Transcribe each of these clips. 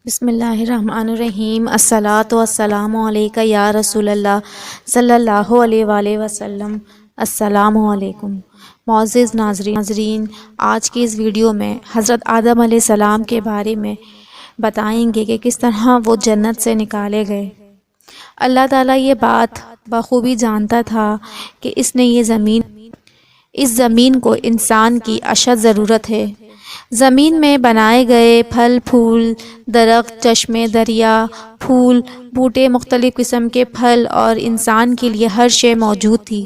بسم اللہ الرحمن الرحیم۔ الصلاۃ والسلام علیک یا رسول اللہ صلی اللہ علیہ وآلہ وسلم۔ السلام علیکم معزز ناظرین، آج کی اس ویڈیو میں حضرت آدم علیہ السلام کے بارے میں بتائیں گے کہ کس طرح وہ جنت سے نکالے گئے۔ اللہ تعالیٰ یہ بات بخوبی جانتا تھا کہ اس زمین کو انسان کی اشد ضرورت ہے۔ زمین میں بنائے گئے پھل پھول، درخت، چشمے، دریا، پھول، بوٹے، مختلف قسم کے پھل اور انسان کے لیے ہر شے موجود تھی۔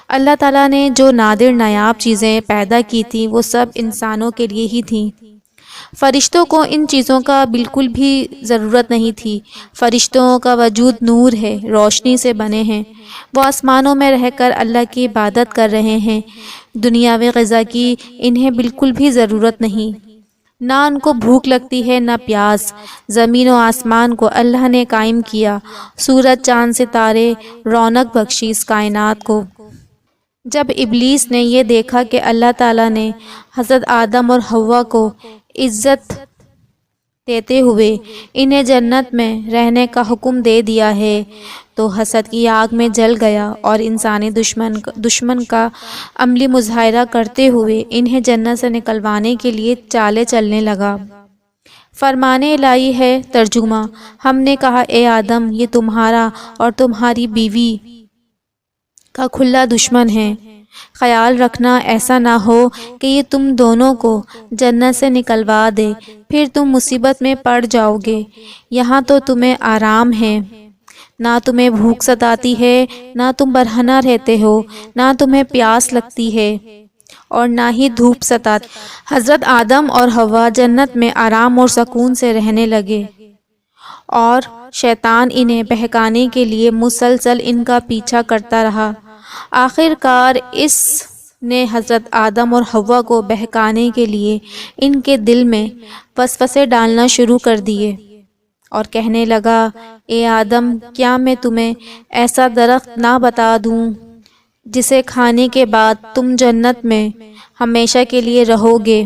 اللہ تعالیٰ نے جو نادر نایاب چیزیں پیدا کی تھیں وہ سب انسانوں کے لیے ہی تھیں۔ فرشتوں کو ان چیزوں کا بالکل بھی ضرورت نہیں تھی۔ فرشتوں کا وجود نور ہے، روشنی سے بنے ہیں۔ وہ آسمانوں میں رہ کر اللہ کی عبادت کر رہے ہیں۔ دنیاوی غذا کی انہیں بالکل بھی ضرورت نہیں، نہ ان کو بھوک لگتی ہے نہ پیاس۔ زمین و آسمان کو اللہ نے قائم کیا، سورج، چاند، ستارے رونق بخشی اس کائنات کو۔ جب ابلیس نے یہ دیکھا کہ اللہ تعالیٰ نے حضرت آدم اور حوا کو عزت دیتے ہوئے انہیں جنت میں رہنے کا حکم دے دیا ہے تو حسد کی آگ میں جل گیا اور انسانی دشمن کا عملی مظاہرہ کرتے ہوئے انہیں جنت سے نکلوانے کے لیے چالیں چلنے لگا۔ فرمان الہی ہے ترجمہ: ہم نے کہا اے آدم، یہ تمہارا اور تمہاری بیوی کا کھلا دشمن ہے۔ خیال رکھنا ایسا نہ ہو کہ یہ تم دونوں کو جنت سے نکلوا دے، پھر تم مصیبت میں پڑ جاؤ گے۔ یہاں تو تمہیں آرام ہے، نہ تمہیں بھوک ستاتی ہے، نہ تم برہنہ رہتے ہو، نہ تمہیں پیاس لگتی ہے اور نہ ہی دھوپ ستاتی۔ حضرت آدم اور حوا جنت میں آرام اور سکون سے رہنے لگے اور شیطان انہیں بہکانے کے لیے مسلسل ان کا پیچھا کرتا رہا۔ آخر کار اس نے حضرت آدم اور حوا کو بہکانے کے لیے ان کے دل میں وسوسے ڈالنا شروع کر دیے اور کہنے لگا، اے آدم، کیا میں تمہیں ایسا درخت نہ بتا دوں جسے کھانے کے بعد تم جنت میں ہمیشہ کے لیے رہو گے؟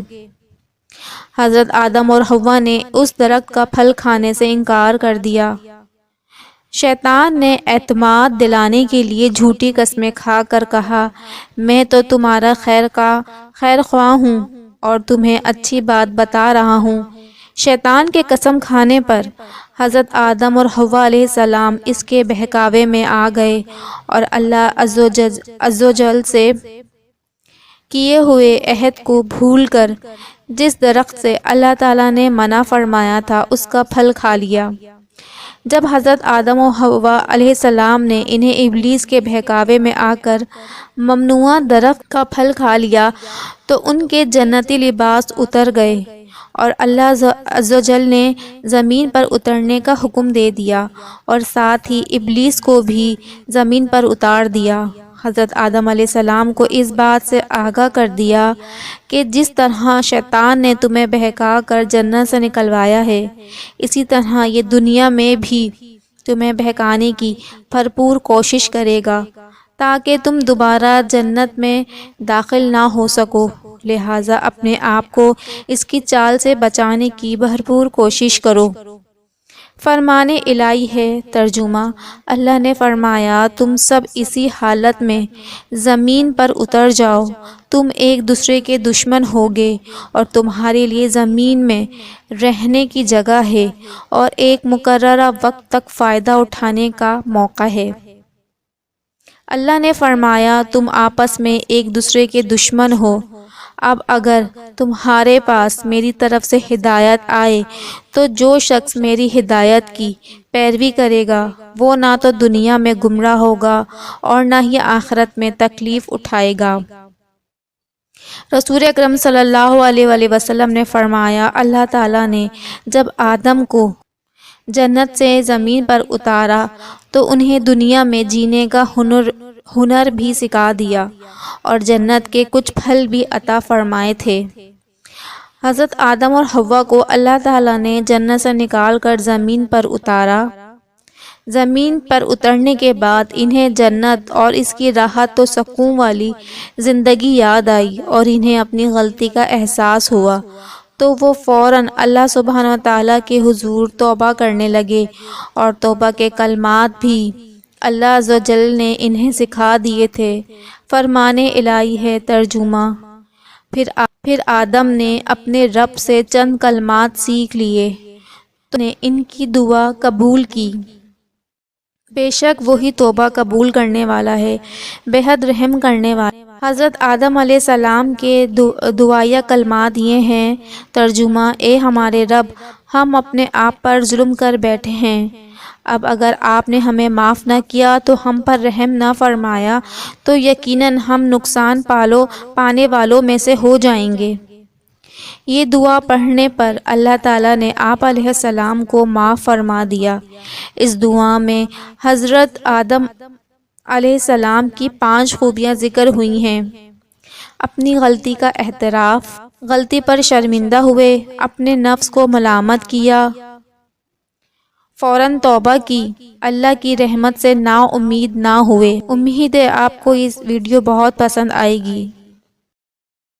حضرت آدم اور حوا نے اس درخت کا پھل کھانے سے انکار کر دیا۔ شیطان نے اعتماد دلانے کے لیے جھوٹی قسمیں کھا کر کہا، میں تو تمہارا خیر خواہ ہوں اور تمہیں اچھی بات بتا رہا ہوں۔ شیطان کے قسم کھانے پر حضرت آدم اور حوا علیہ السلام اس کے بہکاوے میں آ گئے اور اللہ عز و جل سے کیے ہوئے عہد کو بھول کر جس درخت سے اللہ تعالیٰ نے منع فرمایا تھا اس کا پھل کھا لیا۔ جب حضرت آدم و حوا علیہ السلام نے انہیں ابلیس کے بہکاوے میں آ کر ممنوعہ درخت کا پھل کھا لیا تو ان کے جنتی لباس اتر گئے اور اللہ عز و جل نے زمین پر اترنے کا حکم دے دیا اور ساتھ ہی ابلیس کو بھی زمین پر اتار دیا۔ حضرت آدم علیہ السلام کو اس بات سے آگاہ کر دیا کہ جس طرح شیطان نے تمہیں بہکا کر جنت سے نکلوایا ہے، اسی طرح یہ دنیا میں بھی تمہیں بہکانے کی بھرپور کوشش کرے گا تاکہ تم دوبارہ جنت میں داخل نہ ہو سکو، لہٰذا اپنے آپ کو اس کی چال سے بچانے کی بھرپور کوشش کرو۔ فرمان الہی ہے ترجمہ: اللہ نے فرمایا، تم سب اسی حالت میں زمین پر اتر جاؤ، تم ایک دوسرے کے دشمن ہوگے اور تمہارے لیے زمین میں رہنے کی جگہ ہے اور ایک مقررہ وقت تک فائدہ اٹھانے کا موقع ہے۔ اللہ نے فرمایا، تم آپس میں ایک دوسرے کے دشمن ہو، اب اگر تمہارے پاس میری طرف سے ہدایت آئے تو جو شخص میری ہدایت کی پیروی کرے گا وہ نہ تو دنیا میں گمراہ ہوگا اور نہ ہی آخرت میں تکلیف اٹھائے گا۔ رسول اکرم صلی اللہ علیہ وآلہ وسلم نے فرمایا، اللہ تعالیٰ نے جب آدم کو جنت سے زمین پر اتارا تو انہیں دنیا میں جینے کا ہنر بھی سکھا دیا اور جنت کے کچھ پھل بھی عطا فرمائے تھے۔ حضرت آدم اور حوا کو اللہ تعالیٰ نے جنت سے نکال کر زمین پر اتارا۔ زمین پر اترنے کے بعد انہیں جنت اور اس کی راحت و سکون والی زندگی یاد آئی اور انہیں اپنی غلطی کا احساس ہوا تو وہ فوراً اللہ سبحانہ و تعالیٰ کے حضور توبہ کرنے لگے، اور توبہ کے کلمات بھی اللہ عز و جل نے انہیں سکھا دیے تھے۔ فرمان الہی ہے ترجمہ۔ پھر آدم نے اپنے رب سے چند کلمات سیکھ لیے تو نے ان کی دعا قبول کی۔ بے شک وہی توبہ قبول کرنے والا ہے، بے حد رحم کرنے والا۔ حضرت آدم علیہ السلام کے دعائیہ کلمات یہ ہیں۔ ترجمہ: اے ہمارے رب، ہم اپنے آپ پر ظلم کر بیٹھے ہیں۔ اب اگر آپ نے ہمیں معاف نہ کیا تو ہم پر رحم نہ فرمایا تو یقیناً ہم نقصان پانے والوں میں سے ہو جائیں گے۔ یہ دعا پڑھنے پر اللہ تعالیٰ نے آپ علیہ السلام کو معاف فرما دیا۔ اس دعا میں حضرت آدم علیہ السلام کی 5 خوبیاں ذکر ہوئی ہیں۔ اپنی غلطی کا اعتراف، غلطی پر شرمندہ ہوئے، اپنے نفس کو ملامت کیا، فوراً توبہ کی، اللہ کی رحمت سے نا امید نہ ہوئے۔ امید ہے آپ کو اس ویڈیو بہت پسند آئے گی۔